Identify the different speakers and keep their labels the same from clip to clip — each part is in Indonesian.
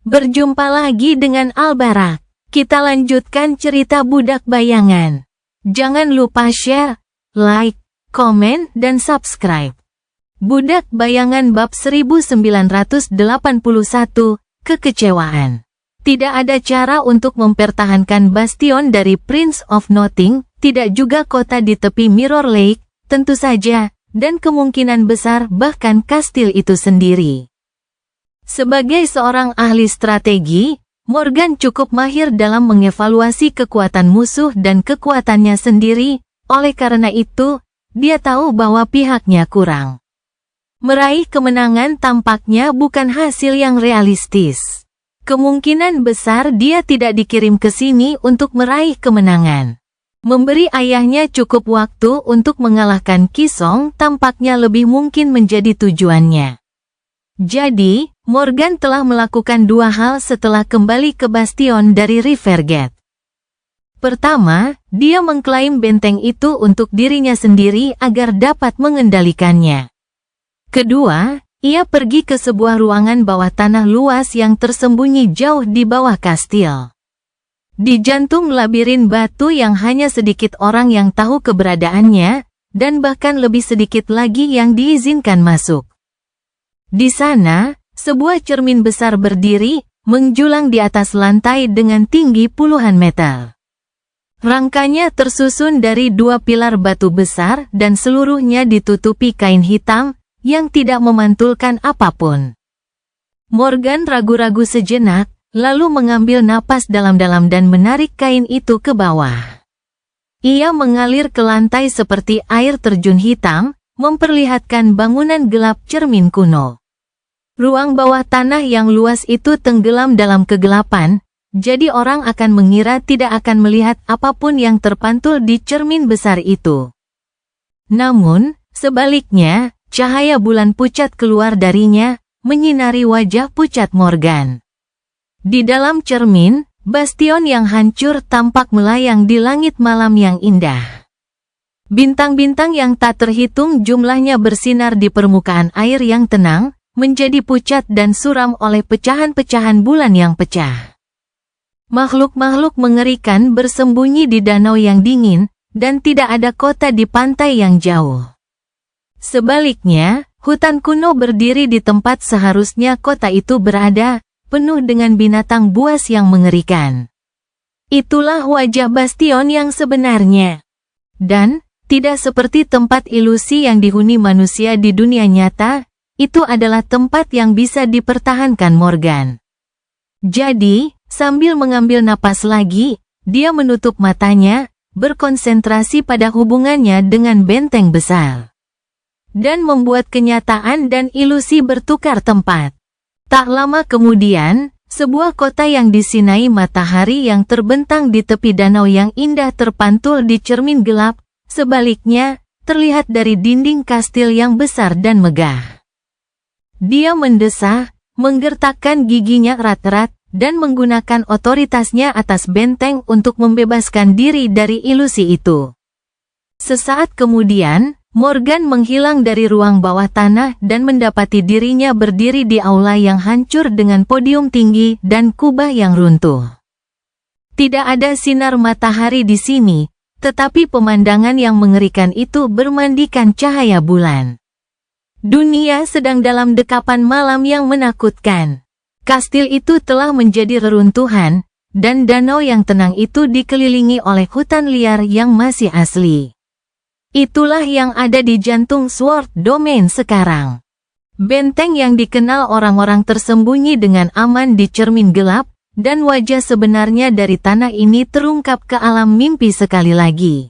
Speaker 1: Berjumpa lagi dengan Albarak. Kita lanjutkan cerita Budak Bayangan. Jangan lupa share, like, komen, dan subscribe. Budak Bayangan bab 1981, Kekecewaan. Tidak ada cara untuk mempertahankan bastion dari Prince of Nothing, tidak juga kota di tepi Mirror Lake, tentu saja, dan kemungkinan besar bahkan kastil itu sendiri. Sebagai seorang ahli strategi, Morgan cukup mahir dalam mengevaluasi kekuatan musuh dan kekuatannya sendiri, oleh karena itu, dia tahu bahwa pihaknya kurang. Meraih kemenangan tampaknya bukan hasil yang realistis. Kemungkinan besar dia tidak dikirim ke sini untuk meraih kemenangan. Memberi ayahnya cukup waktu untuk mengalahkan Kisong tampaknya lebih mungkin menjadi tujuannya. Jadi, Morgan telah melakukan dua hal setelah kembali ke bastion dari Rivergate. Pertama, dia mengklaim benteng itu untuk dirinya sendiri agar dapat mengendalikannya. Kedua, ia pergi ke sebuah ruangan bawah tanah luas yang tersembunyi jauh di bawah kastil. Di jantung labirin batu yang hanya sedikit orang yang tahu keberadaannya, dan bahkan lebih sedikit lagi yang diizinkan masuk. Di sana, sebuah cermin besar berdiri, menjulang di atas lantai dengan tinggi puluhan meter. Rangkanya tersusun dari dua pilar batu besar dan seluruhnya ditutupi kain hitam, yang tidak memantulkan apapun. Morgan ragu-ragu sejenak, lalu mengambil napas dalam-dalam dan menarik kain itu ke bawah. Ia mengalir ke lantai seperti air terjun hitam, memperlihatkan bangunan gelap cermin kuno. Ruang bawah tanah yang luas itu tenggelam dalam kegelapan, jadi orang akan mengira tidak akan melihat apapun yang terpantul di cermin besar itu. Namun, sebaliknya, cahaya bulan pucat keluar darinya, menyinari wajah pucat Morgan. Di dalam cermin, bastion yang hancur tampak melayang di langit malam yang indah. Bintang-bintang yang tak terhitung jumlahnya bersinar di permukaan air yang tenang, menjadi pucat dan suram oleh pecahan-pecahan bulan yang pecah. Makhluk-makhluk mengerikan bersembunyi di danau yang dingin, dan tidak ada kota di pantai yang jauh. Sebaliknya, hutan kuno berdiri di tempat seharusnya kota itu berada, penuh dengan binatang buas yang mengerikan. Itulah wajah bastion yang sebenarnya. Dan, tidak seperti tempat ilusi yang dihuni manusia di dunia nyata, itu adalah tempat yang bisa dipertahankan Morgan. Jadi, sambil mengambil napas lagi, dia menutup matanya, berkonsentrasi pada hubungannya dengan benteng besar. Dan membuat kenyataan dan ilusi bertukar tempat. Tak lama kemudian, sebuah kota yang disinai matahari yang terbentang di tepi danau yang indah terpantul di cermin gelap, sebaliknya, terlihat dari dinding kastil yang besar dan megah. Dia mendesah, menggertakkan giginya erat-erat, dan menggunakan otoritasnya atas benteng untuk membebaskan diri dari ilusi itu. Sesaat kemudian, Morgan menghilang dari ruang bawah tanah dan mendapati dirinya berdiri di aula yang hancur dengan podium tinggi dan kubah yang runtuh. Tidak ada sinar matahari di sini, tetapi pemandangan yang mengerikan itu bermandikan cahaya bulan. Dunia sedang dalam dekapan malam yang menakutkan. Kastil itu telah menjadi reruntuhan, dan danau yang tenang itu dikelilingi oleh hutan liar yang masih asli. Itulah yang ada di jantung Sword Domain sekarang. Benteng yang dikenal orang-orang tersembunyi dengan aman di cermin gelap, dan wajah sebenarnya dari tanah ini terungkap ke alam mimpi sekali lagi.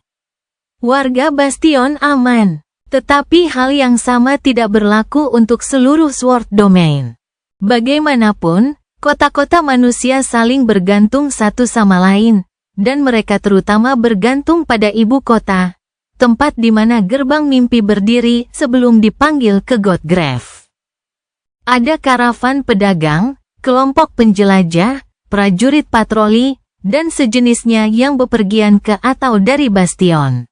Speaker 1: Warga bastion aman. Tetapi hal yang sama tidak berlaku untuk seluruh Sword Domain. Bagaimanapun, kota-kota manusia saling bergantung satu sama lain, dan mereka terutama bergantung pada ibu kota, tempat di mana gerbang mimpi berdiri sebelum dipanggil ke Godgrave. Ada karavan pedagang, kelompok penjelajah, prajurit patroli, dan sejenisnya yang bepergian ke atau dari bastion.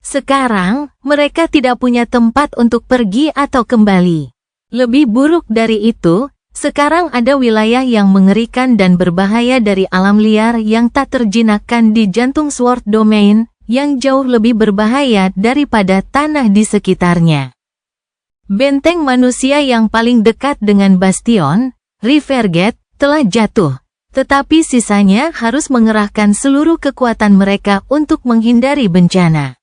Speaker 1: Sekarang, mereka tidak punya tempat untuk pergi atau kembali. Lebih buruk dari itu, Sekarang ada wilayah yang mengerikan dan berbahaya dari alam liar yang tak terjinakkan di jantung Sword Domain, yang jauh lebih berbahaya daripada tanah di sekitarnya. Benteng manusia yang paling dekat dengan Bastion, Rivergate, telah jatuh, tetapi sisanya harus mengerahkan seluruh kekuatan mereka untuk menghindari bencana.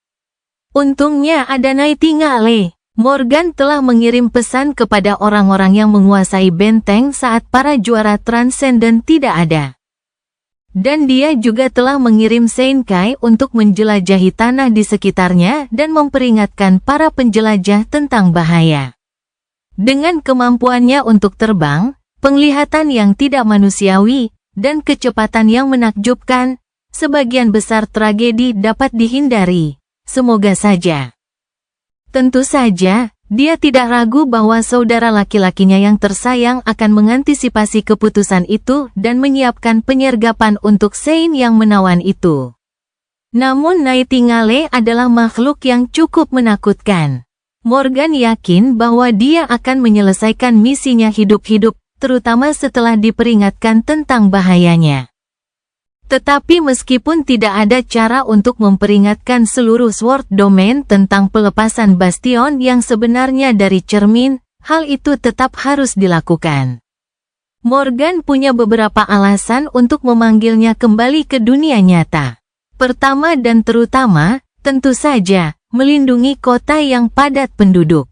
Speaker 1: Untungnya ada Nightingale. Morgan telah mengirim pesan kepada orang-orang yang menguasai benteng saat para juara Transcendent tidak ada. Dan dia juga telah mengirim Seinkai untuk menjelajahi tanah di sekitarnya dan memperingatkan para penjelajah tentang bahaya. Dengan kemampuannya untuk terbang, penglihatan yang tidak manusiawi, dan kecepatan yang menakjubkan, sebagian besar tragedi dapat dihindari. Semoga saja. Tentu saja, dia tidak ragu bahwa saudara laki-lakinya yang tersayang akan mengantisipasi keputusan itu dan menyiapkan penyergapan untuk Sein yang menawan itu. Namun Nightingale adalah makhluk yang cukup menakutkan. Morgan yakin bahwa dia akan menyelesaikan misinya hidup-hidup, terutama setelah diperingatkan tentang bahayanya. Tetapi meskipun tidak ada cara untuk memperingatkan seluruh Sword Domain tentang pelepasan Bastion yang sebenarnya dari cermin, hal itu tetap harus dilakukan. Morgan punya beberapa alasan untuk memanggilnya kembali ke dunia nyata. Pertama dan terutama, tentu saja, melindungi kota yang padat penduduk.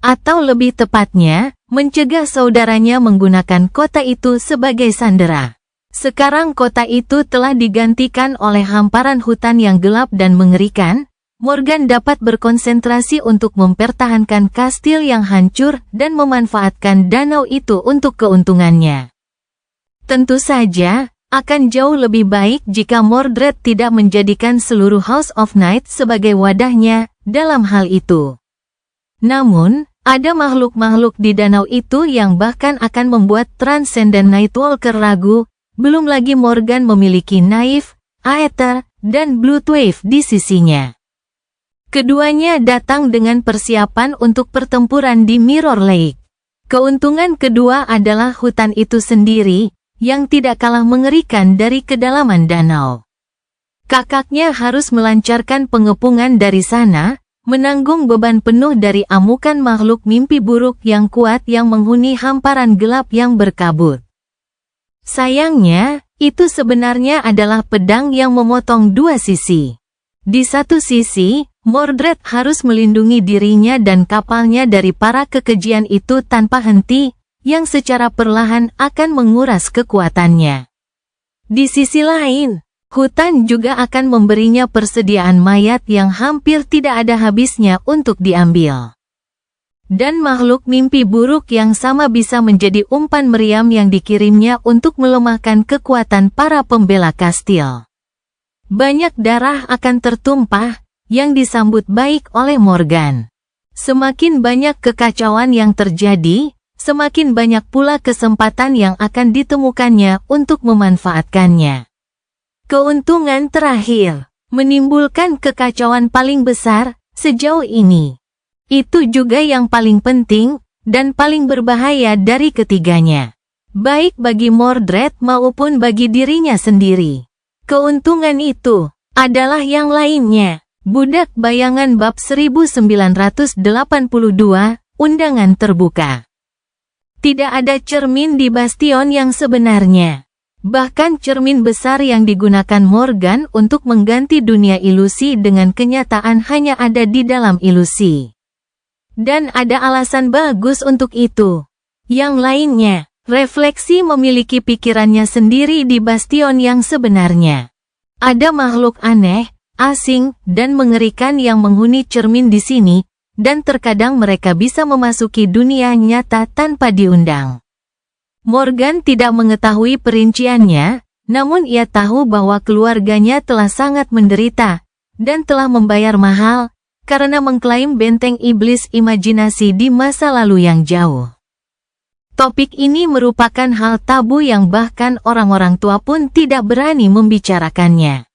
Speaker 1: Atau lebih tepatnya, mencegah saudaranya menggunakan kota itu sebagai sandera. Sekarang kota itu telah digantikan oleh hamparan hutan yang gelap dan mengerikan. Morgan dapat berkonsentrasi untuk mempertahankan kastil yang hancur dan memanfaatkan danau itu untuk keuntungannya. Tentu saja, akan jauh lebih baik jika Mordred tidak menjadikan seluruh House of Night sebagai wadahnya dalam hal itu. Namun, ada makhluk-makhluk di danau itu yang bahkan akan membuat Transcendent Nightwalker ragu. Belum lagi Morgan memiliki Naif, Aether, dan Bloodwave di sisinya. Keduanya datang dengan persiapan untuk pertempuran di Mirror Lake. Keuntungan kedua adalah hutan itu sendiri, yang tidak kalah mengerikan dari kedalaman danau. Kakaknya harus melancarkan pengepungan dari sana, menanggung beban penuh dari amukan makhluk mimpi buruk yang kuat yang menghuni hamparan gelap yang berkabut. Sayangnya, itu sebenarnya adalah pedang yang memotong dua sisi. Di satu sisi, Mordred harus melindungi dirinya dan kapalnya dari para kekejian itu tanpa henti, yang secara perlahan akan menguras kekuatannya. Di sisi lain, hutan juga akan memberinya persediaan mayat yang hampir tidak ada habisnya untuk diambil. Dan makhluk mimpi buruk yang sama bisa menjadi umpan meriam yang dikirimnya untuk melemahkan kekuatan para pembela kastil. Banyak darah akan tertumpah, yang disambut baik oleh Morgan. Semakin banyak kekacauan yang terjadi, semakin banyak pula kesempatan yang akan ditemukannya untuk memanfaatkannya. Keuntungan terakhir, menimbulkan kekacauan paling besar sejauh ini. Itu juga yang paling penting, dan paling berbahaya dari ketiganya. Baik bagi Mordred maupun bagi dirinya sendiri. Keuntungan itu adalah yang lainnya. Budak Bayangan bab 1982, undangan terbuka. Tidak ada cermin di Bastion yang sebenarnya. Bahkan cermin besar yang digunakan Morgan untuk mengganti dunia ilusi dengan kenyataan hanya ada di dalam ilusi. Dan ada alasan bagus untuk itu. Yang lainnya, refleksi memiliki pikirannya sendiri di Bastion yang sebenarnya. Ada makhluk aneh, asing, dan mengerikan yang menghuni cermin di sini, dan terkadang mereka bisa memasuki dunia nyata tanpa diundang. Morgan tidak mengetahui perinciannya, namun ia tahu bahwa keluarganya telah sangat menderita, dan telah membayar mahal, karena mengklaim benteng iblis imajinasi di masa lalu yang jauh. Topik ini merupakan hal tabu yang bahkan orang-orang tua pun tidak berani membicarakannya.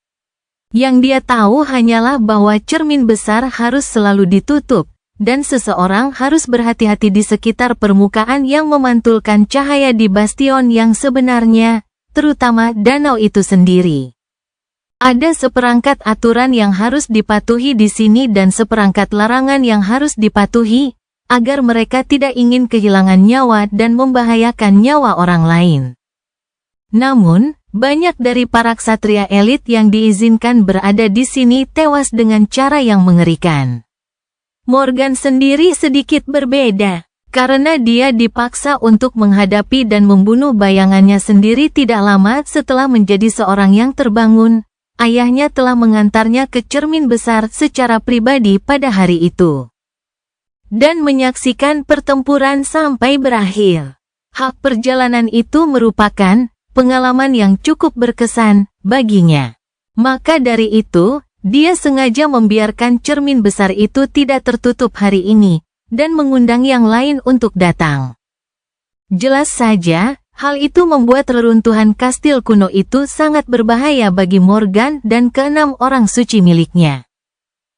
Speaker 1: Yang dia tahu hanyalah bahwa cermin besar harus selalu ditutup, dan seseorang harus berhati-hati di sekitar permukaan yang memantulkan cahaya di bastion yang sebenarnya, terutama danau itu sendiri. Ada seperangkat aturan yang harus dipatuhi di sini dan seperangkat larangan yang harus dipatuhi, agar mereka tidak ingin kehilangan nyawa dan membahayakan nyawa orang lain. Namun, banyak dari para ksatria elit yang diizinkan berada di sini tewas dengan cara yang mengerikan. Morgan sendiri sedikit berbeda, karena dia dipaksa untuk menghadapi dan membunuh bayangannya sendiri tidak lama setelah menjadi seorang yang terbangun. Ayahnya telah mengantarnya ke cermin besar secara pribadi pada hari itu, dan menyaksikan pertempuran sampai berakhir. Hak perjalanan itu merupakan pengalaman yang cukup berkesan baginya. Maka dari itu, dia sengaja membiarkan cermin besar itu tidak tertutup hari ini, dan mengundang yang lain untuk datang. Jelas saja, hal itu membuat reruntuhan kastil kuno itu sangat berbahaya bagi Morgan dan keenam orang suci miliknya.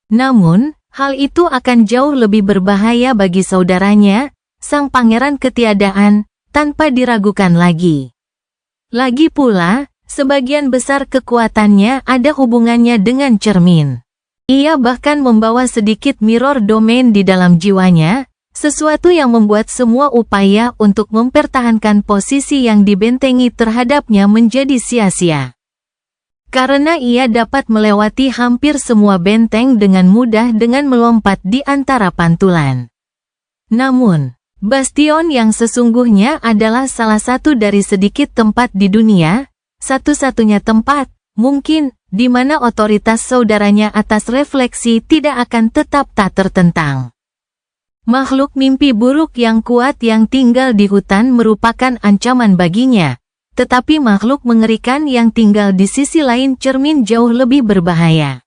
Speaker 1: Namun, hal itu akan jauh lebih berbahaya bagi saudaranya, sang pangeran ketiadaan, tanpa diragukan lagi. Lagi pula, sebagian besar kekuatannya ada hubungannya dengan cermin. Ia bahkan membawa sedikit mirror domain di dalam jiwanya, sesuatu yang membuat semua upaya untuk mempertahankan posisi yang dibentengi terhadapnya menjadi sia-sia. Karena ia dapat melewati hampir semua benteng dengan mudah dengan melompat di antara pantulan. Namun, bastion yang sesungguhnya adalah salah satu dari sedikit tempat di dunia, satu-satunya tempat, mungkin, di mana otoritas saudaranya atas refleksi tidak akan tetap tak tertentang. Makhluk mimpi buruk yang kuat yang tinggal di hutan merupakan ancaman baginya, tetapi makhluk mengerikan yang tinggal di sisi lain cermin jauh lebih berbahaya.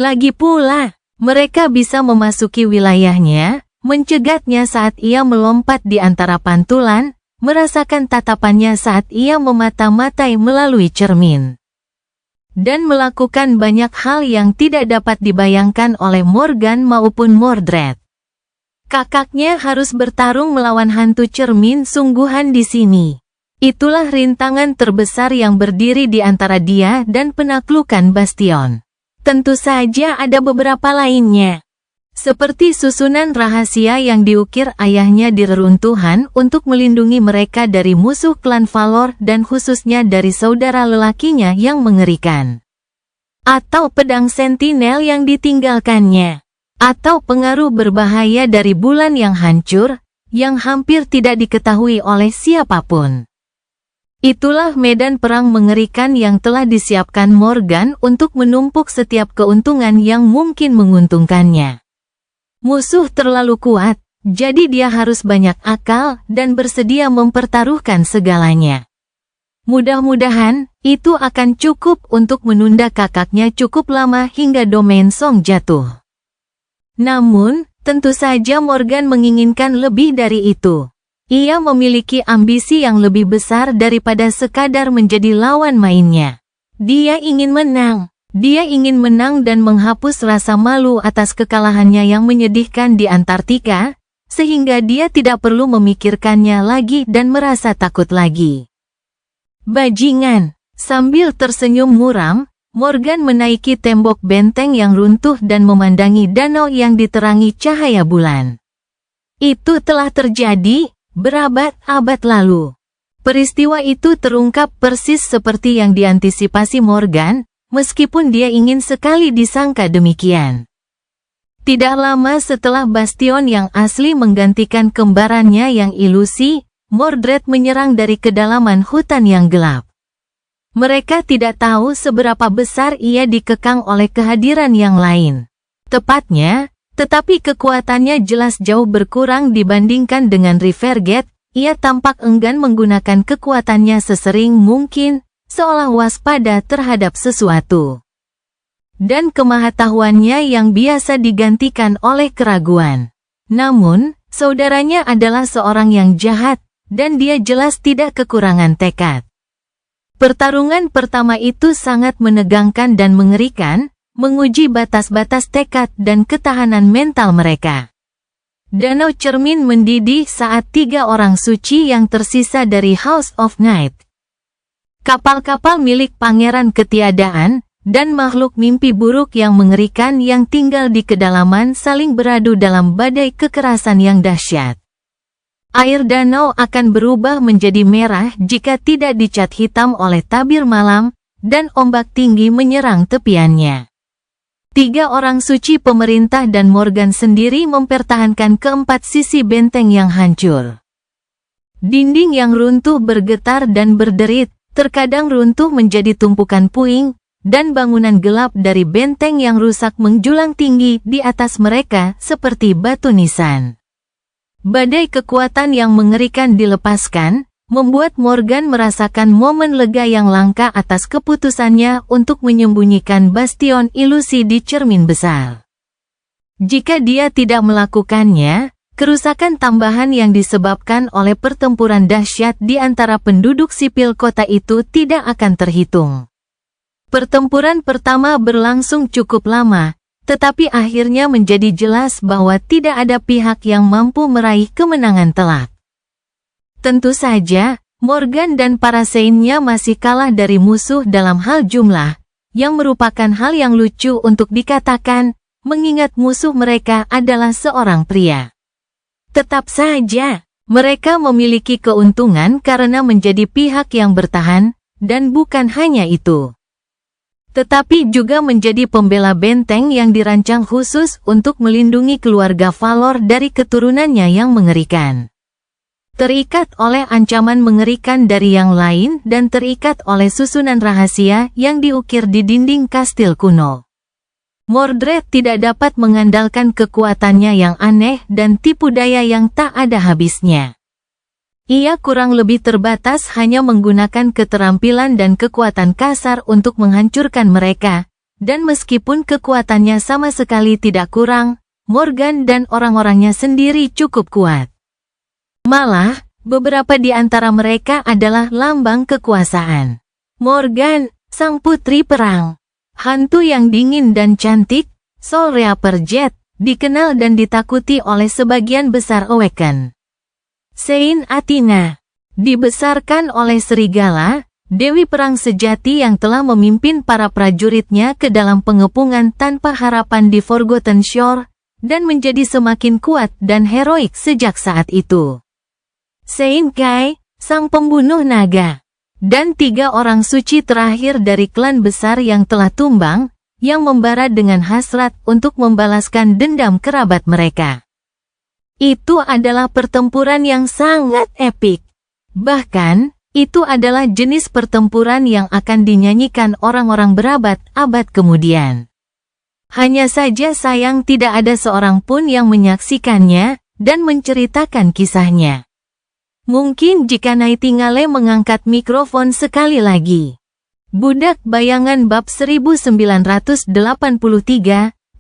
Speaker 1: Lagi pula, mereka bisa memasuki wilayahnya, mencegatnya saat ia melompat di antara pantulan, merasakan tatapannya saat ia memata-matai melalui cermin, dan melakukan banyak hal yang tidak dapat dibayangkan oleh Morgan maupun Mordred. Kakaknya harus bertarung melawan hantu cermin sungguhan di sini. Itulah rintangan terbesar yang berdiri di antara dia dan penaklukan bastion. Tentu saja ada beberapa lainnya, seperti susunan rahasia yang diukir ayahnya di reruntuhan untuk melindungi mereka dari musuh klan Valor dan khususnya dari saudara lelakinya yang mengerikan. Atau pedang sentinel yang ditinggalkannya. Atau pengaruh berbahaya dari bulan yang hancur, yang hampir tidak diketahui oleh siapapun. Itulah medan perang mengerikan yang telah disiapkan Morgan untuk menumpuk setiap keuntungan yang mungkin menguntungkannya. Musuh terlalu kuat, jadi dia harus banyak akal dan bersedia mempertaruhkan segalanya. Mudah-mudahan, itu akan cukup untuk menunda kakaknya cukup lama hingga domain Song jatuh. Namun, tentu saja Morgan menginginkan lebih dari itu. Ia memiliki ambisi yang lebih besar daripada sekadar menjadi lawan mainnya. Dia ingin menang. Dia ingin menang dan menghapus rasa malu atas kekalahannya yang menyedihkan di Antartika, sehingga dia tidak perlu memikirkannya lagi dan merasa takut lagi. Bajingan, sambil tersenyum muram, Morgan menaiki tembok benteng yang runtuh dan memandangi danau yang diterangi cahaya bulan. Itu telah terjadi berabad-abad lalu. Peristiwa itu terungkap persis seperti yang diantisipasi Morgan, meskipun dia ingin sekali disangka demikian. Tidak lama setelah bastion yang asli menggantikan kembarannya yang ilusi, Mordred menyerang dari kedalaman hutan yang gelap. Mereka tidak tahu seberapa besar ia dikekang oleh kehadiran yang lain. Tepatnya, tetapi kekuatannya jelas jauh berkurang dibandingkan dengan Rivergate. Ia tampak enggan menggunakan kekuatannya sesering mungkin, seolah waspada terhadap sesuatu. Dan kemahatauannya yang biasa digantikan oleh keraguan. Namun, saudaranya adalah seorang yang jahat, dan dia jelas tidak kekurangan tekad. Pertarungan pertama itu sangat menegangkan dan mengerikan, menguji batas-batas tekad dan ketahanan mental mereka. Danau cermin mendidih saat 3 orang suci yang tersisa dari House of Night. Kapal-kapal milik Pangeran Ketiadaan, dan makhluk mimpi buruk yang mengerikan yang tinggal di kedalaman saling beradu dalam badai kekerasan yang dahsyat. Air danau akan berubah menjadi merah jika tidak dicat hitam oleh tabir malam, dan ombak tinggi menyerang tepiannya. 3 orang suci pemerintah dan Morgan sendiri mempertahankan keempat sisi benteng yang hancur. Dinding yang runtuh bergetar dan berderit, terkadang runtuh menjadi tumpukan puing, dan bangunan gelap dari benteng yang rusak menjulang tinggi di atas mereka seperti batu nisan. Badai kekuatan yang mengerikan dilepaskan, membuat Morgan merasakan momen lega yang langka atas keputusannya untuk menyembunyikan bastion ilusi di cermin besar. Jika dia tidak melakukannya, kerusakan tambahan yang disebabkan oleh pertempuran dahsyat di antara penduduk sipil kota itu tidak akan terhitung. Pertempuran pertama berlangsung cukup lama, tetapi akhirnya menjadi jelas bahwa tidak ada pihak yang mampu meraih kemenangan telak. Tentu saja, Morgan dan para seinnya masih kalah dari musuh dalam hal jumlah, yang merupakan hal yang lucu untuk dikatakan, mengingat musuh mereka adalah seorang pria. Tetap saja, mereka memiliki keuntungan karena menjadi pihak yang bertahan, dan bukan hanya itu. Tetapi juga menjadi pembela benteng yang dirancang khusus untuk melindungi keluarga Valor dari keturunannya yang mengerikan. Terikat oleh ancaman mengerikan dari yang lain dan terikat oleh susunan rahasia yang diukir di dinding kastil kuno. Mordred tidak dapat mengandalkan kekuatannya yang aneh dan tipu daya yang tak ada habisnya. Ia kurang lebih terbatas hanya menggunakan keterampilan dan kekuatan kasar untuk menghancurkan mereka, dan meskipun kekuatannya sama sekali tidak kurang, Morgan dan orang-orangnya sendiri cukup kuat. Malah, beberapa di antara mereka adalah lambang kekuasaan. Morgan, sang putri perang. Hantu yang dingin dan cantik, Soul Reaper Jet, dikenal dan ditakuti oleh sebagian besar Awaken. Saint Athena, dibesarkan oleh serigala, dewi perang sejati yang telah memimpin para prajuritnya ke dalam pengepungan tanpa harapan di Forgotten Shore, dan menjadi semakin kuat dan heroik sejak saat itu. Saint Kai, sang pembunuh naga, dan 3 orang suci terakhir dari klan besar yang telah tumbang, yang membara dengan hasrat untuk membalaskan dendam kerabat mereka. Itu adalah pertempuran yang sangat epik. Bahkan, itu adalah jenis pertempuran yang akan dinyanyikan orang-orang berabad-abad kemudian. Hanya saja sayang tidak ada seorang pun yang menyaksikannya, dan menceritakan kisahnya. Mungkin jika Nightingale mengangkat mikrofon sekali lagi. Budak Bayangan bab 1983,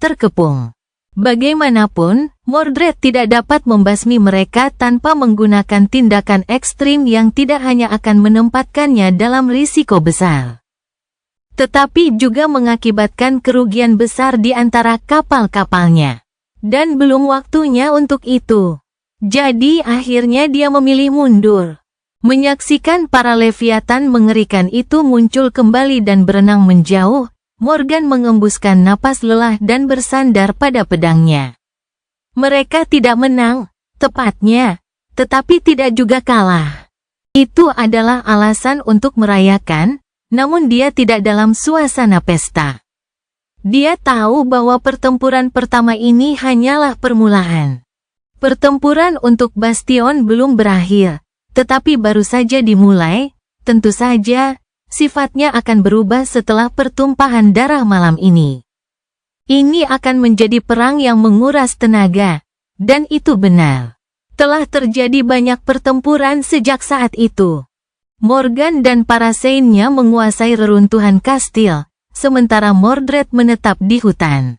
Speaker 1: terkepung. Bagaimanapun, Mordred tidak dapat membasmi mereka tanpa menggunakan tindakan ekstrim yang tidak hanya akan menempatkannya dalam risiko besar, tetapi juga mengakibatkan kerugian besar di antara kapal-kapalnya. Dan belum waktunya untuk itu. Jadi akhirnya dia memilih mundur. Menyaksikan para Leviathan mengerikan itu muncul kembali dan berenang menjauh, Morgan mengembuskan napas lelah dan bersandar pada pedangnya. Mereka tidak menang, tepatnya, tetapi tidak juga kalah. Itu adalah alasan untuk merayakan, namun dia tidak dalam suasana pesta. Dia tahu bahwa pertempuran pertama ini hanyalah permulaan. Pertempuran untuk Bastion belum berakhir, tetapi baru saja dimulai. Tentu saja, sifatnya akan berubah setelah pertumpahan darah malam ini. Ini akan menjadi perang yang menguras tenaga, dan itu benar. Telah terjadi banyak pertempuran sejak saat itu. Morgan dan para seinnya menguasai reruntuhan kastil, sementara Mordred menetap di hutan.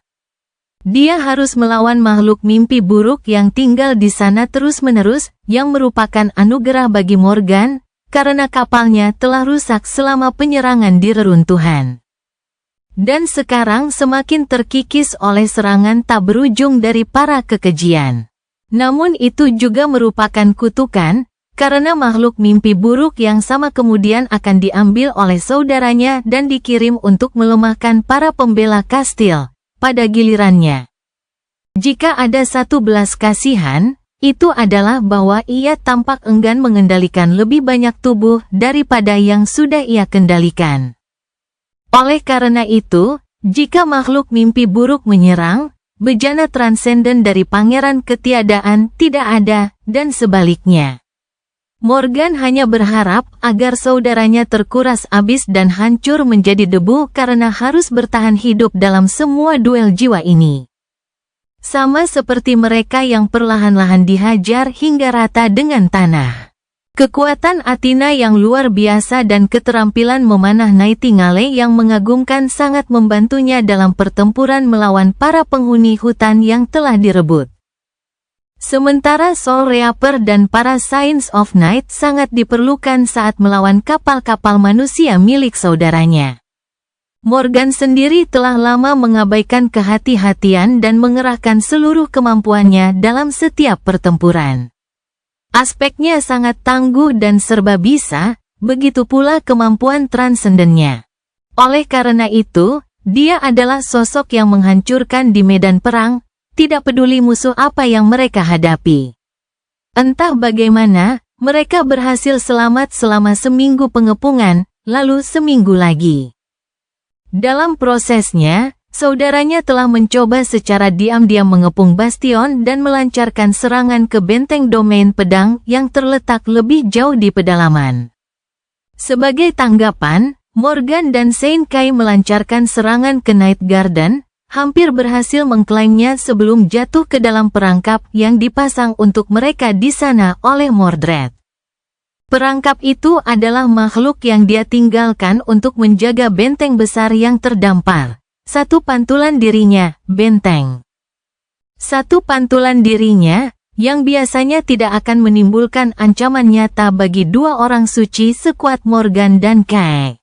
Speaker 1: Dia harus melawan makhluk mimpi buruk yang tinggal di sana terus-menerus, yang merupakan anugerah bagi Morgan, karena kapalnya telah rusak selama penyerangan di reruntuhan. Dan sekarang semakin terkikis oleh serangan tak berujung dari para kekejian. Namun itu juga merupakan kutukan, karena makhluk mimpi buruk yang sama kemudian akan diambil oleh saudaranya dan dikirim untuk melemahkan para pembela kastil pada gilirannya. Jika ada satu belas kasihan, itu adalah bahwa ia tampak enggan mengendalikan lebih banyak tubuh daripada yang sudah ia kendalikan. Oleh karena itu, jika makhluk mimpi buruk menyerang, bejana transenden dari pangeran ketiadaan tidak ada, dan sebaliknya. Morgan hanya berharap agar saudaranya terkuras habis dan hancur menjadi debu karena harus bertahan hidup dalam semua duel jiwa ini. Sama seperti mereka yang perlahan-lahan dihajar hingga rata dengan tanah. Kekuatan Athena yang luar biasa dan keterampilan memanah Nightingale yang mengagumkan sangat membantunya dalam pertempuran melawan para penghuni hutan yang telah direbut. Sementara Soul Reaper dan para Science of Night sangat diperlukan saat melawan kapal-kapal manusia milik saudaranya. Morgan sendiri telah lama mengabaikan kehati-hatian dan mengerahkan seluruh kemampuannya dalam setiap pertempuran. Aspeknya sangat tangguh dan serba bisa, begitu pula kemampuan transendennya. Oleh karena itu, dia adalah sosok yang menghancurkan di medan perang, tidak peduli musuh apa yang mereka hadapi. Entah bagaimana, mereka berhasil selamat selama seminggu pengepungan, lalu seminggu lagi. Dalam prosesnya, saudaranya telah mencoba secara diam-diam mengepung bastion dan melancarkan serangan ke benteng domain pedang yang terletak lebih jauh di pedalaman. Sebagai tanggapan, Morgan dan Saint Kai melancarkan serangan ke Night Garden, hampir berhasil mengklaimnya sebelum jatuh ke dalam perangkap yang dipasang untuk mereka di sana oleh Mordred. Perangkap itu adalah makhluk yang dia tinggalkan untuk menjaga benteng besar yang terdampar. Satu pantulan dirinya, benteng. Satu pantulan dirinya, yang biasanya tidak akan menimbulkan ancaman nyata bagi dua orang suci sekuat Morgan dan Kai.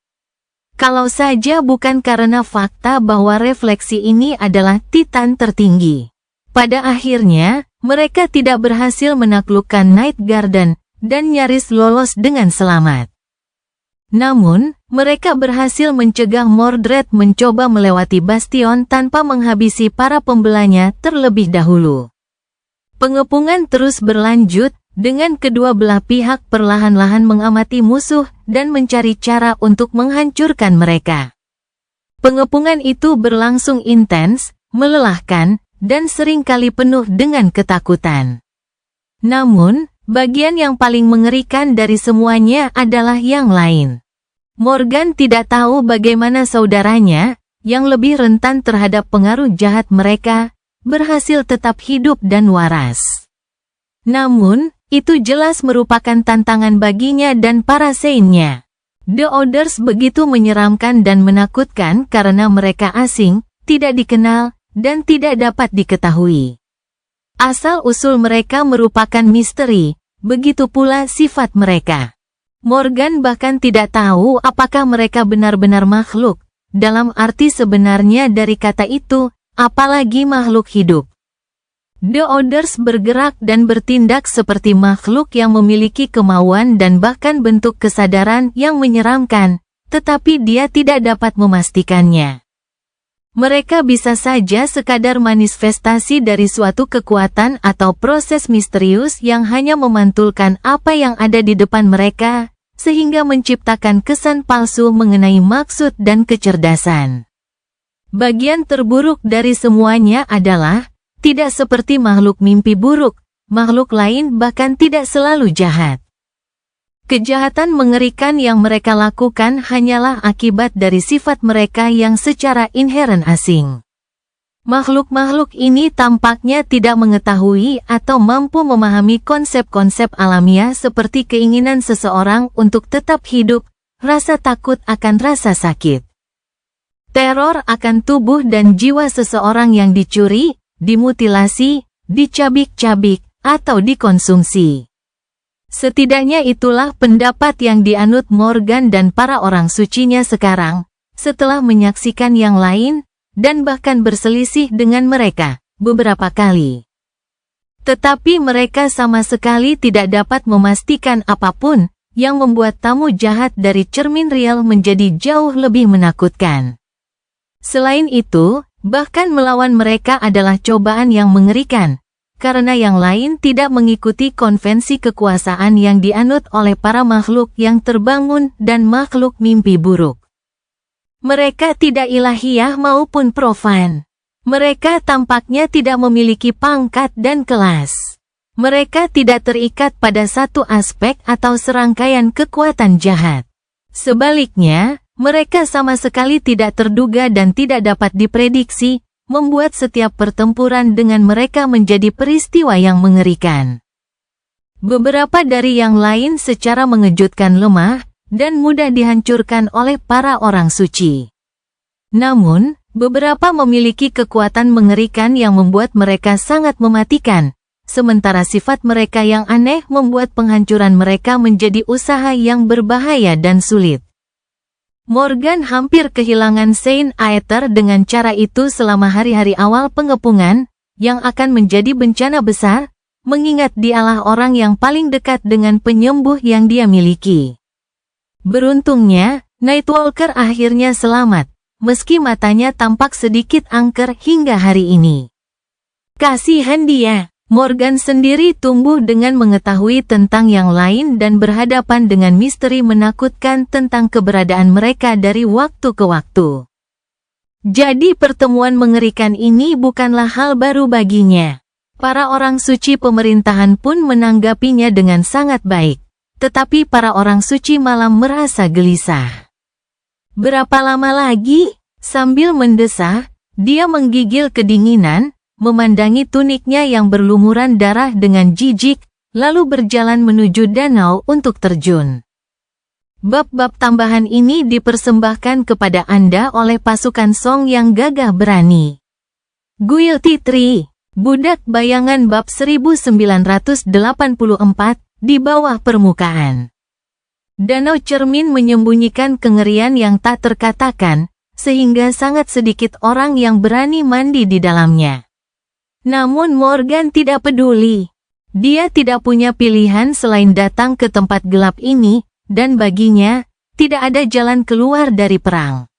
Speaker 1: Kalau saja bukan karena fakta bahwa refleksi ini adalah Titan tertinggi. Pada akhirnya, mereka tidak berhasil menaklukkan Night Garden, dan nyaris lolos dengan selamat. Namun, mereka berhasil mencegah Mordred mencoba melewati bastion tanpa menghabisi para pembelanya terlebih dahulu. Pengepungan terus berlanjut, dengan kedua belah pihak perlahan-lahan mengamati musuh dan mencari cara untuk menghancurkan mereka. Pengepungan itu berlangsung intens, melelahkan, dan seringkali penuh dengan ketakutan. Namun, bagian yang paling mengerikan dari semuanya adalah yang lain. Morgan tidak tahu bagaimana saudaranya, yang lebih rentan terhadap pengaruh jahat mereka, berhasil tetap hidup dan waras. Namun, itu jelas merupakan tantangan baginya dan para Saint-nya. The Others begitu menyeramkan dan menakutkan karena mereka asing, tidak dikenal, dan tidak dapat diketahui. Asal-usul mereka merupakan misteri, begitu pula sifat mereka. Morgan bahkan tidak tahu apakah mereka benar-benar makhluk, dalam arti sebenarnya dari kata itu, apalagi makhluk hidup. The Others bergerak dan bertindak seperti makhluk yang memiliki kemauan dan bahkan bentuk kesadaran yang menyeramkan, tetapi dia tidak dapat memastikannya. Mereka bisa saja sekadar manifestasi dari suatu kekuatan atau proses misterius yang hanya memantulkan apa yang ada di depan mereka, sehingga menciptakan kesan palsu mengenai maksud dan kecerdasan. Bagian terburuk dari semuanya adalah, tidak seperti makhluk mimpi buruk, makhluk lain bahkan tidak selalu jahat. Kejahatan mengerikan yang mereka lakukan hanyalah akibat dari sifat mereka yang secara inheren asing. Makhluk-makhluk ini tampaknya tidak mengetahui atau mampu memahami konsep-konsep alamiah seperti keinginan seseorang untuk tetap hidup, rasa takut akan rasa sakit, teror akan tubuh dan jiwa seseorang yang dicuri, dimutilasi, dicabik-cabik, atau dikonsumsi. Setidaknya itulah pendapat yang dianut Morgan dan para orang sucinya sekarang, setelah menyaksikan yang lain, dan bahkan berselisih dengan mereka, beberapa kali. Tetapi mereka sama sekali tidak dapat memastikan apapun yang membuat tamu jahat dari cermin real menjadi jauh lebih menakutkan. Selain itu, bahkan melawan mereka adalah cobaan yang mengerikan, karena yang lain tidak mengikuti konvensi kekuasaan yang dianut oleh para makhluk yang terbangun dan makhluk mimpi buruk. Mereka tidak ilahiyah maupun profan. Mereka tampaknya tidak memiliki pangkat dan kelas. Mereka tidak terikat pada satu aspek atau serangkaian kekuatan jahat. Sebaliknya, mereka sama sekali tidak terduga dan tidak dapat diprediksi, membuat setiap pertempuran dengan mereka menjadi peristiwa yang mengerikan. Beberapa dari yang lain secara mengejutkan lemah dan mudah dihancurkan oleh para orang suci. Namun, beberapa memiliki kekuatan mengerikan yang membuat mereka sangat mematikan. Sementara sifat mereka yang aneh membuat penghancuran mereka menjadi usaha yang berbahaya dan sulit. Morgan hampir kehilangan Saint Aether dengan cara itu selama hari-hari awal pengepungan, yang akan menjadi bencana besar, mengingat dialah orang yang paling dekat dengan penyembuh yang dia miliki. Beruntungnya, Nightwalker akhirnya selamat, meski matanya tampak sedikit angker hingga hari ini. Kasihan dia. Morgan sendiri tumbuh dengan mengetahui tentang yang lain dan berhadapan dengan misteri menakutkan tentang keberadaan mereka dari waktu ke waktu. Jadi pertemuan mengerikan ini bukanlah hal baru baginya. Para orang suci pemerintahan pun menanggapinya dengan sangat baik. Tetapi para orang suci malam merasa gelisah. Berapa lama lagi? Sambil mendesah, dia menggigil kedinginan, memandangi tuniknya yang berlumuran darah dengan jijik, lalu berjalan menuju danau untuk terjun. Bab-bab tambahan ini dipersembahkan kepada Anda oleh pasukan Song yang gagah berani. Guilty Tree, Budak Bayangan bab 1984, di bawah permukaan. Danau cermin menyembunyikan kengerian yang tak terkatakan, sehingga sangat sedikit orang yang berani mandi di dalamnya. Namun Morgan tidak peduli. Dia tidak punya pilihan selain datang ke tempat gelap ini, dan baginya, tidak ada jalan keluar dari perang.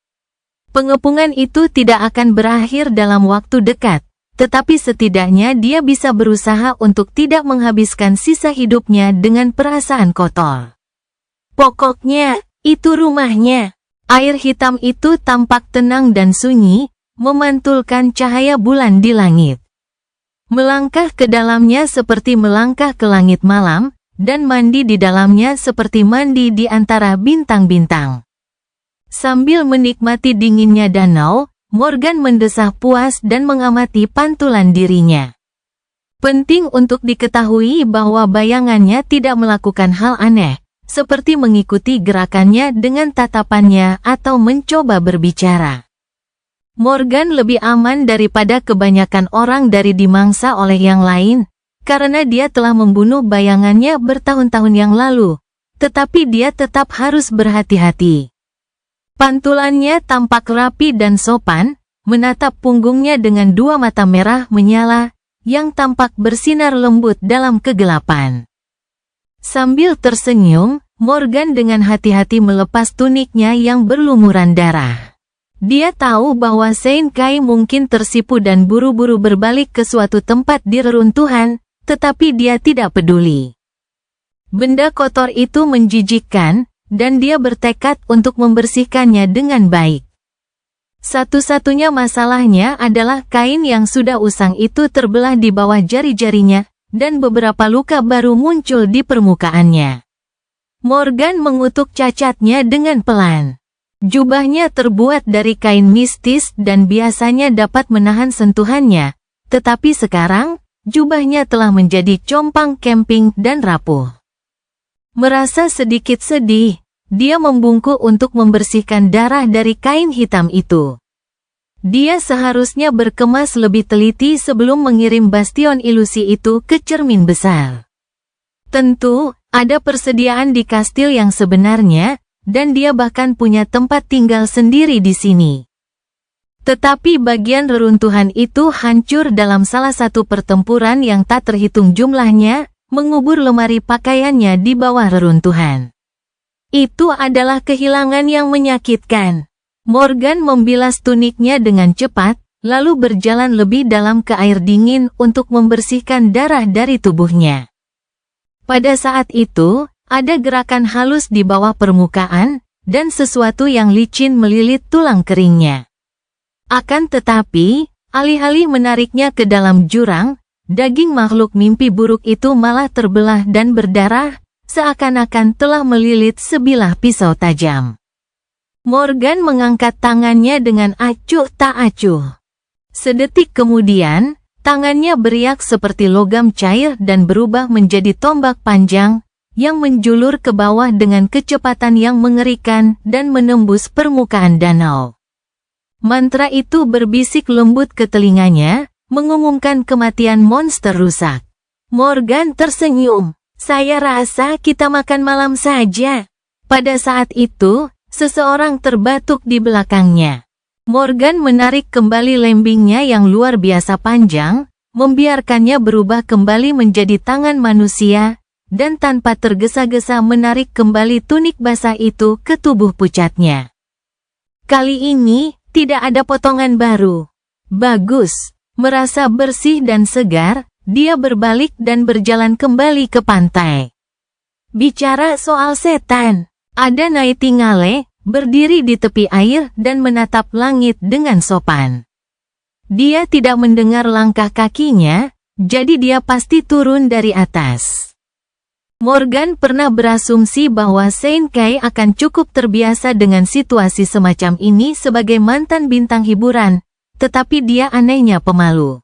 Speaker 1: Pengepungan itu tidak akan berakhir dalam waktu dekat, tetapi setidaknya dia bisa berusaha untuk tidak menghabiskan sisa hidupnya dengan perasaan kotor. Pokoknya, itu rumahnya. Air hitam itu tampak tenang dan sunyi, memantulkan cahaya bulan di langit. Melangkah ke dalamnya seperti melangkah ke langit malam, dan mandi di dalamnya seperti mandi di antara bintang-bintang. Sambil menikmati dinginnya danau, Morgan mendesah puas dan mengamati pantulan dirinya. Penting untuk diketahui bahwa bayangannya tidak melakukan hal aneh, seperti mengikuti gerakannya dengan tatapannya atau mencoba berbicara. Morgan lebih aman daripada kebanyakan orang dari dimangsa oleh yang lain, karena dia telah membunuh bayangannya bertahun-tahun yang lalu, tetapi dia tetap harus berhati-hati. Pantulannya tampak rapi dan sopan, menatap punggungnya dengan dua mata merah menyala, yang tampak bersinar lembut dalam kegelapan. Sambil tersenyum, Morgan dengan hati-hati melepas tuniknya yang berlumuran darah. Dia tahu bahwa Saint Kai mungkin tersipu dan buru-buru berbalik ke suatu tempat di reruntuhan, tetapi dia tidak peduli. Benda kotor itu menjijikkan, dan dia bertekad untuk membersihkannya dengan baik. Satu-satunya masalahnya adalah kain yang sudah usang itu terbelah di bawah jari-jarinya, dan beberapa luka baru muncul di permukaannya. Morgan mengutuk cacatnya dengan pelan. Jubahnya terbuat dari kain mistis dan biasanya dapat menahan sentuhannya, tetapi sekarang, jubahnya telah menjadi compang camping dan rapuh. Merasa sedikit sedih, dia membungkuk untuk membersihkan darah dari kain hitam itu. Dia seharusnya berkemas lebih teliti sebelum mengirim bastion ilusi itu ke cermin besar. Tentu, ada persediaan di kastil yang sebenarnya, dan dia bahkan punya tempat tinggal sendiri di sini. Tetapi bagian reruntuhan itu hancur dalam salah satu pertempuran yang tak terhitung jumlahnya, mengubur lemari pakaiannya di bawah reruntuhan. Itu adalah kehilangan yang menyakitkan. Morgan membilas tuniknya dengan cepat, lalu berjalan lebih dalam ke air dingin untuk membersihkan darah dari tubuhnya. Pada saat itu, ada gerakan halus di bawah permukaan, dan sesuatu yang licin melilit tulang keringnya. Akan tetapi, alih-alih menariknya ke dalam jurang, daging makhluk mimpi buruk itu malah terbelah dan berdarah, seakan-akan telah melilit sebilah pisau tajam. Morgan mengangkat tangannya dengan acuh tak acuh. Sedetik kemudian, tangannya beriak seperti logam cair dan berubah menjadi tombak panjang, yang menjulur ke bawah dengan kecepatan yang mengerikan dan menembus permukaan danau. Mantra itu berbisik lembut ke telinganya, mengumumkan kematian monster rusak. Morgan tersenyum. Saya rasa kita makan malam saja. Pada saat itu, seseorang terbatuk di belakangnya. Morgan menarik kembali lembingnya yang luar biasa panjang, membiarkannya berubah kembali menjadi tangan manusia, dan tanpa tergesa-gesa menarik kembali tunik basah itu ke tubuh pucatnya. Kali ini, tidak ada potongan baru. Bagus, merasa bersih dan segar, dia berbalik dan berjalan kembali ke pantai. Bicara soal setan, ada Nightingale, berdiri di tepi air dan menatap langit dengan sopan. Dia tidak mendengar langkah kakinya, jadi dia pasti turun dari atas. Morgan pernah berasumsi bahwa Saint Kai akan cukup terbiasa dengan situasi semacam ini sebagai mantan bintang hiburan, tetapi dia anehnya pemalu.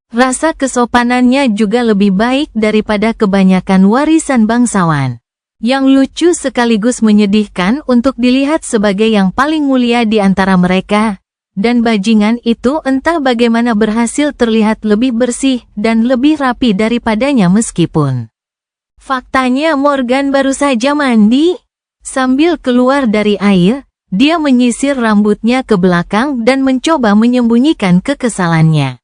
Speaker 1: Rasa kesopanannya juga lebih baik daripada kebanyakan warisan bangsawan. Yang lucu sekaligus menyedihkan untuk dilihat sebagai yang paling mulia di antara mereka, dan bajingan itu entah bagaimana berhasil terlihat lebih bersih dan lebih rapi daripadanya meskipun. Faktanya Morgan baru saja mandi. Sambil keluar dari air, dia menyisir rambutnya ke belakang dan mencoba menyembunyikan kekesalannya.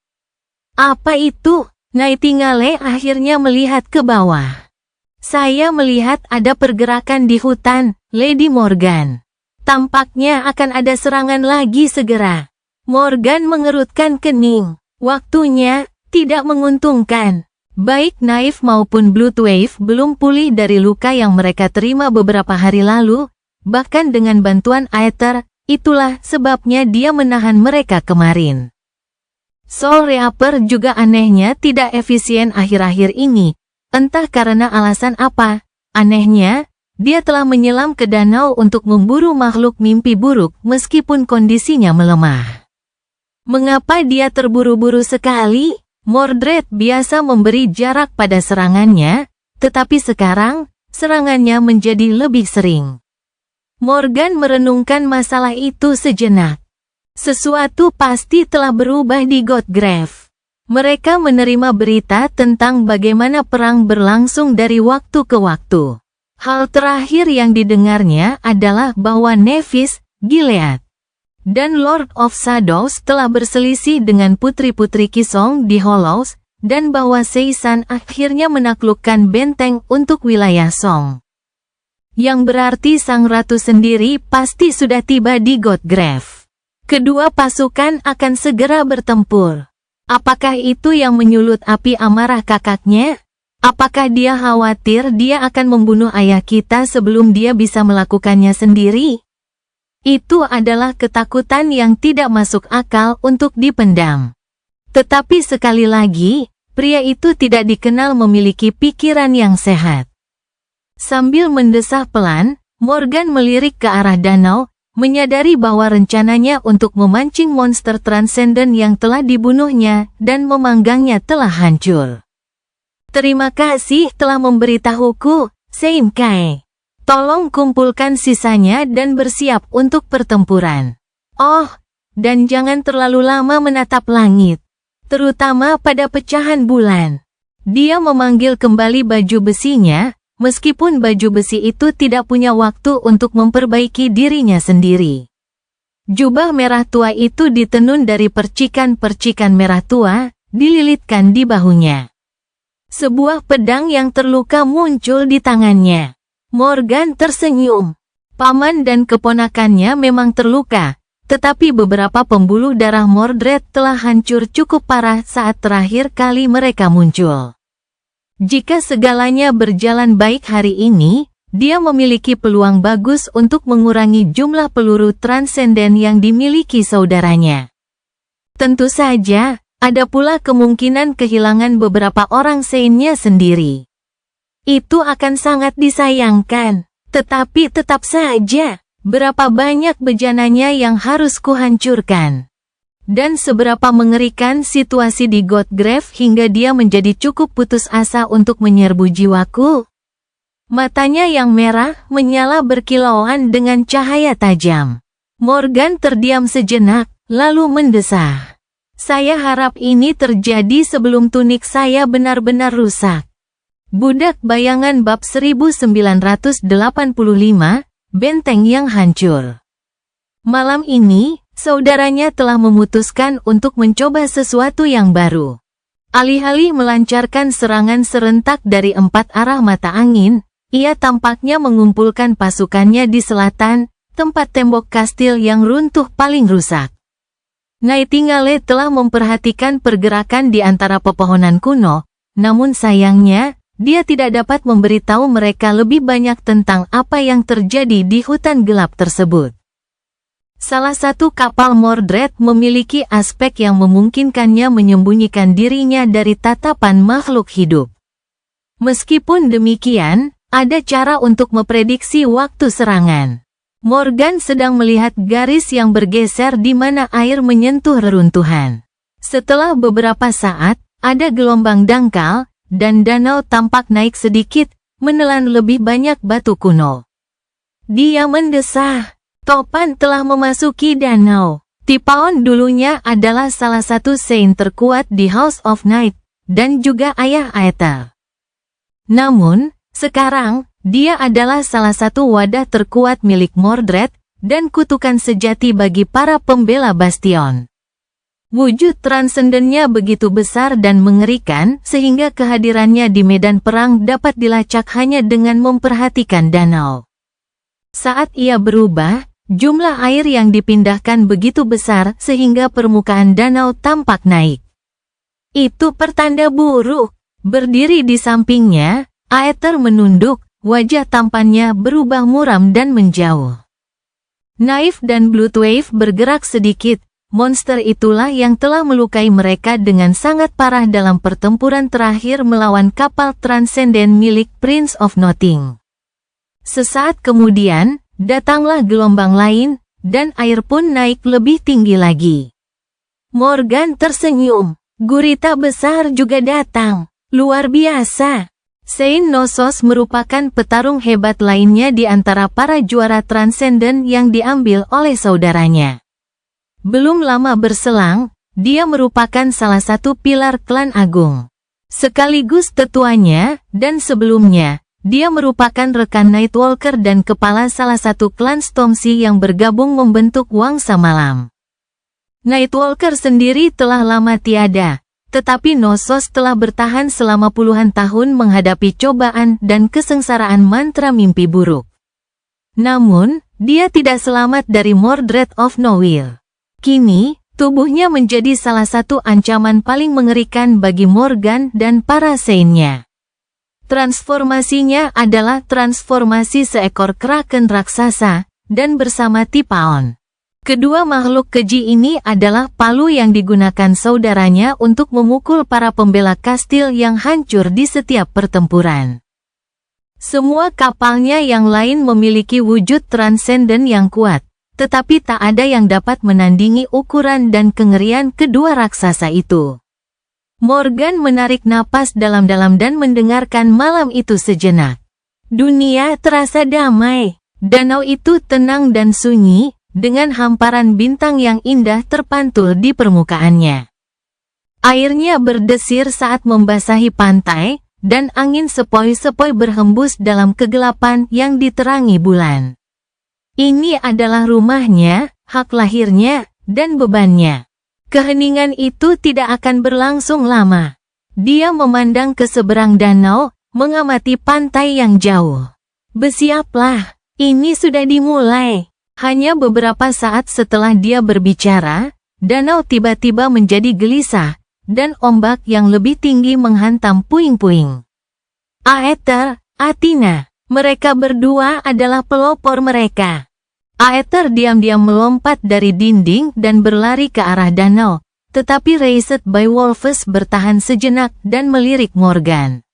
Speaker 1: Apa itu? Nightingale akhirnya melihat ke bawah. Saya melihat ada pergerakan di hutan, Lady Morgan. Tampaknya akan ada serangan lagi segera. Morgan mengerutkan kening. Waktunya tidak menguntungkan. Baik Naif maupun Bloodwave belum pulih dari luka yang mereka terima beberapa hari lalu, bahkan dengan bantuan Aether, itulah sebabnya dia menahan mereka kemarin. Soul Reaper juga anehnya tidak efisien akhir-akhir ini. Entah karena alasan apa, anehnya, dia telah menyelam ke danau untuk memburu makhluk mimpi buruk meskipun kondisinya melemah. Mengapa dia terburu-buru sekali? Mordred biasa memberi jarak pada serangannya, tetapi sekarang, serangannya menjadi lebih sering. Morgan merenungkan masalah itu sejenak. Sesuatu pasti telah berubah di Godgrave. Mereka menerima berita tentang bagaimana perang berlangsung dari waktu ke waktu. Hal terakhir yang didengarnya adalah bahwa Nevis, Gilead, dan Lord of Shadows telah berselisih dengan putri-putri Kisong di Hollows, dan bahwa Seisan akhirnya menaklukkan benteng untuk wilayah Song. Yang berarti sang ratu sendiri pasti sudah tiba di Godgrave. Kedua pasukan akan segera bertempur. Apakah itu yang menyulut api amarah kakaknya? Apakah dia khawatir dia akan membunuh ayah kita sebelum dia bisa melakukannya sendiri? Itu adalah ketakutan yang tidak masuk akal untuk dipendam. Tetapi sekali lagi, pria itu tidak dikenal memiliki pikiran yang sehat. Sambil mendesah pelan, Morgan melirik ke arah danau, menyadari bahwa rencananya untuk memancing monster transenden yang telah dibunuhnya dan memanggangnya telah hancur. Terima kasih telah memberitahuku, Saint Kai. Tolong kumpulkan sisanya dan bersiap untuk pertempuran. Oh, dan jangan terlalu lama menatap langit, terutama pada pecahan bulan. Dia memanggil kembali baju besinya, meskipun baju besi itu tidak punya waktu untuk memperbaiki dirinya sendiri. Jubah merah tua itu ditenun dari percikan-percikan merah tua, dililitkan di bahunya. Sebuah pedang yang terluka muncul di tangannya. Morgan tersenyum. Paman dan keponakannya memang terluka, tetapi beberapa pembuluh darah Mordred telah hancur cukup parah saat terakhir kali mereka muncul. Jika segalanya berjalan baik hari ini, dia memiliki peluang bagus untuk mengurangi jumlah peluru transenden yang dimiliki saudaranya. Tentu saja, ada pula kemungkinan kehilangan beberapa orang seinnya sendiri. Itu akan sangat disayangkan, tetapi tetap saja, berapa banyak bejananya yang harus kuhancurkan. Dan seberapa mengerikan situasi di Godgrave hingga dia menjadi cukup putus asa untuk menyerbu jiwaku. Matanya yang merah menyala berkilauan dengan cahaya tajam. Morgan terdiam sejenak, lalu mendesah. Saya harap ini terjadi sebelum tunik saya benar-benar rusak. Budak Bayangan bab 1985, Benteng yang Hancur. Malam ini, saudaranya telah memutuskan untuk mencoba sesuatu yang baru. Alih-alih melancarkan serangan serentak dari 4 arah mata angin, ia tampaknya mengumpulkan pasukannya di selatan, tempat tembok kastil yang runtuh paling rusak. Nightingale telah memperhatikan pergerakan di antara pepohonan kuno, namun sayangnya, dia tidak dapat memberitahu mereka lebih banyak tentang apa yang terjadi di hutan gelap tersebut. Salah satu kapal Mordred memiliki aspek yang memungkinkannya menyembunyikan dirinya dari tatapan makhluk hidup. Meskipun demikian, ada cara untuk memprediksi waktu serangan. Morgan sedang melihat garis yang bergeser di mana air menyentuh reruntuhan. Setelah beberapa saat, ada gelombang dangkal, dan danau tampak naik sedikit, menelan lebih banyak batu kuno. Dia mendesah. Topan telah memasuki danau. Tipaon dulunya adalah salah satu saint terkuat di House of Night, dan juga ayah Aether. Namun, sekarang, dia adalah salah satu wadah terkuat milik Mordred, dan kutukan sejati bagi para pembela bastion. Wujud transendennya begitu besar dan mengerikan, sehingga kehadirannya di medan perang dapat dilacak hanya dengan memperhatikan danau. Saat ia berubah, jumlah air yang dipindahkan begitu besar sehingga permukaan danau tampak naik. Itu pertanda buruk. Berdiri di sampingnya, Aether menunduk, wajah tampannya berubah muram dan menjauh. Knife dan Bloodwave bergerak sedikit, monster itulah yang telah melukai mereka dengan sangat parah dalam pertempuran terakhir melawan kapal transenden milik Prince of Nothing. Sesaat kemudian, datanglah gelombang lain, dan air pun naik lebih tinggi lagi. Morgan tersenyum. Gurita besar juga datang. Luar biasa. Saint Knossos merupakan petarung hebat lainnya di antara para juara transenden yang diambil oleh saudaranya. Belum lama berselang, dia merupakan salah satu pilar klan agung. Sekaligus tetuanya, dan sebelumnya, dia merupakan rekan Nightwalker dan kepala salah satu klan Stormsea yang bergabung membentuk Wangsa Malam. Nightwalker sendiri telah lama tiada, tetapi Knossos telah bertahan selama puluhan tahun menghadapi cobaan dan kesengsaraan mantra mimpi buruk. Namun, dia tidak selamat dari Mordred of Nowhere. Kini, tubuhnya menjadi salah satu ancaman paling mengerikan bagi Morgan dan para saintnya. Transformasinya adalah transformasi seekor kraken raksasa, dan bersama Tipaon. Kedua makhluk keji ini adalah palu yang digunakan saudaranya untuk memukul para pembela kastil yang hancur di setiap pertempuran. Semua kapalnya yang lain memiliki wujud transenden yang kuat, tetapi tak ada yang dapat menandingi ukuran dan kengerian kedua raksasa itu. Morgan menarik napas dalam-dalam dan mendengarkan malam itu sejenak. Dunia terasa damai. Danau itu tenang dan sunyi, dengan hamparan bintang yang indah terpantul di permukaannya. Airnya berdesir saat membasahi pantai, dan angin sepoi-sepoi berhembus dalam kegelapan yang diterangi bulan. Ini adalah rumahnya, hak lahirnya, dan bebannya. Keheningan itu tidak akan berlangsung lama. Dia memandang ke seberang danau, mengamati pantai yang jauh. Bersiaplah, ini sudah dimulai. Hanya beberapa saat setelah dia berbicara, danau tiba-tiba menjadi gelisah, dan ombak yang lebih tinggi menghantam puing-puing. Aether, Athena, mereka berdua adalah pelopor mereka. Aether diam-diam melompat dari dinding dan berlari ke arah danau, tetapi Raised by Wolves bertahan sejenak dan melirik Morgan.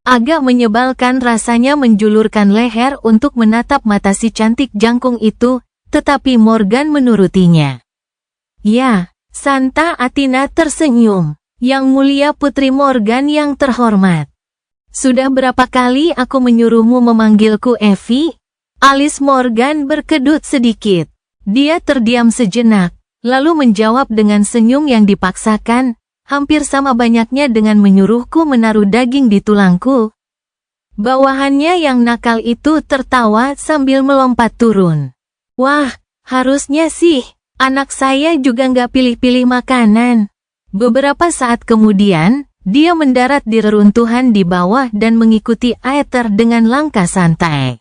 Speaker 1: Agak menyebalkan rasanya menjulurkan leher untuk menatap mata si cantik jangkung itu, tetapi Morgan menurutinya. Ya, Santa Athena tersenyum. Yang mulia Putri Morgan yang terhormat. Sudah berapa kali aku menyuruhmu memanggilku Evie? Alis Morgan berkedut sedikit. Dia terdiam sejenak, lalu menjawab dengan senyum yang dipaksakan, hampir sama banyaknya dengan menyuruhku menaruh daging di tulangku. Bawahannya yang nakal itu tertawa sambil melompat turun. Wah, harusnya sih, anak saya juga nggak pilih-pilih makanan. Beberapa saat kemudian, dia mendarat di reruntuhan di bawah dan mengikuti Aether dengan langkah santai.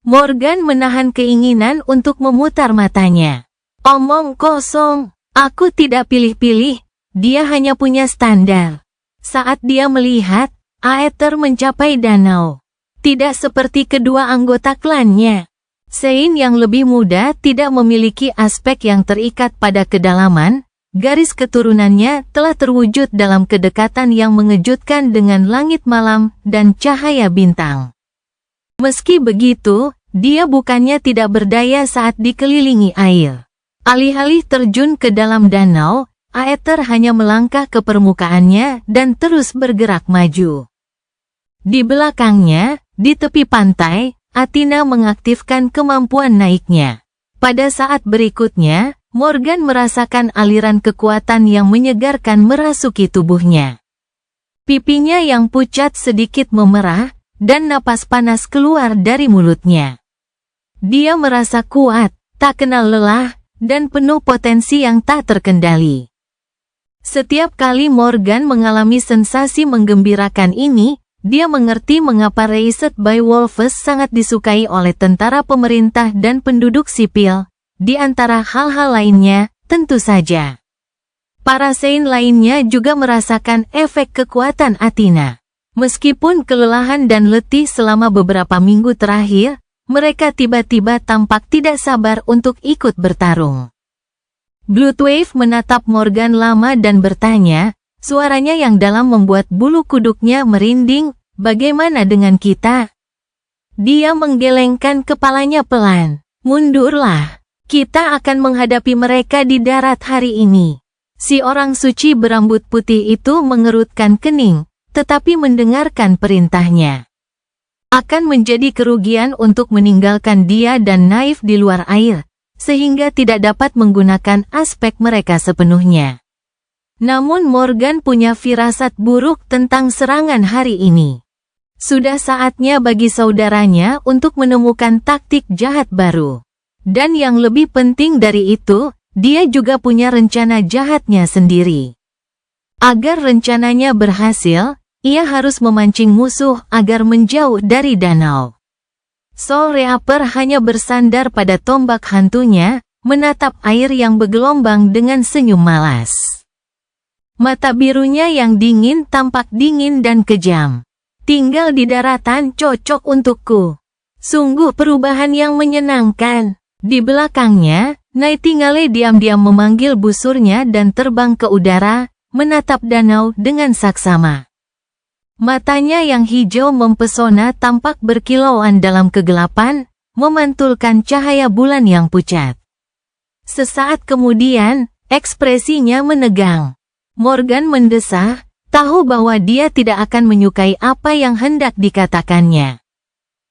Speaker 1: Morgan menahan keinginan untuk memutar matanya. Omong kosong, aku tidak pilih-pilih, dia hanya punya standar. Saat dia melihat, Aether mencapai danau. Tidak seperti kedua anggota klannya. Sein yang lebih muda tidak memiliki aspek yang terikat pada kedalaman, garis keturunannya telah terwujud dalam kedekatan yang mengejutkan dengan langit malam dan cahaya bintang. Meski begitu, dia bukannya tidak berdaya saat dikelilingi air. Alih-alih terjun ke dalam danau, Aether hanya melangkah ke permukaannya dan terus bergerak maju. Di belakangnya, di tepi pantai, Athena mengaktifkan kemampuan naiknya. Pada saat berikutnya, Morgan merasakan aliran kekuatan yang menyegarkan merasuki tubuhnya. Pipinya yang pucat sedikit memerah, dan napas panas keluar dari mulutnya. Dia merasa kuat, tak kenal lelah, dan penuh potensi yang tak terkendali. Setiap kali Morgan mengalami sensasi menggembirakan ini, dia mengerti mengapa Raised by Wolves sangat disukai oleh tentara pemerintah dan penduduk sipil. Di antara hal-hal lainnya, tentu saja, para Sein lainnya juga merasakan efek kekuatan Athena. Meskipun kelelahan dan letih selama beberapa minggu terakhir, mereka tiba-tiba tampak tidak sabar untuk ikut bertarung. Bloodwave menatap Morgan lama dan bertanya, suaranya yang dalam membuat bulu kuduknya merinding, bagaimana dengan kita? Dia menggelengkan kepalanya pelan. Mundurlah. Kita akan menghadapi mereka di darat hari ini. Si orang suci berambut putih itu mengerutkan kening, tetapi mendengarkan perintahnya. Akan menjadi kerugian untuk meninggalkan dia dan Naif di luar air, sehingga tidak dapat menggunakan aspek mereka sepenuhnya. Namun Morgan punya firasat buruk tentang serangan hari ini. Sudah saatnya bagi saudaranya untuk menemukan taktik jahat baru. Dan yang lebih penting dari itu, dia juga punya rencana jahatnya sendiri. Agar rencananya berhasil, ia harus memancing musuh agar menjauh dari danau. Soul Reaper hanya bersandar pada tombak hantunya, menatap air yang bergelombang dengan senyum malas. Mata birunya yang dingin tampak dingin dan kejam. Tinggal di daratan cocok untukku. Sungguh perubahan yang menyenangkan. Di belakangnya, Nightingale diam-diam memanggil busurnya dan terbang ke udara, menatap danau dengan saksama. Matanya yang hijau mempesona tampak berkilauan dalam kegelapan, memantulkan cahaya bulan yang pucat. Sesaat kemudian, ekspresinya menegang. Morgan mendesah, tahu bahwa dia tidak akan menyukai apa yang hendak dikatakannya.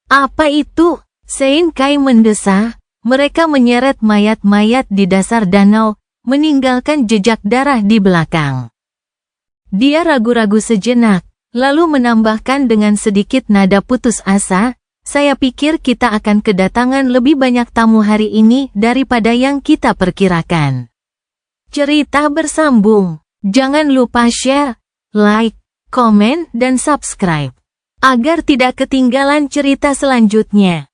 Speaker 1: Apa itu? Sein Kai mendesah, mereka menyeret mayat-mayat di dasar danau, meninggalkan jejak darah di belakang. Dia ragu-ragu sejenak, lalu menambahkan dengan sedikit nada putus asa, Saya pikir kita akan kedatangan lebih banyak tamu hari ini daripada yang kita perkirakan. Cerita bersambung. Jangan lupa share, like, komen, dan subscribe agar tidak ketinggalan cerita selanjutnya.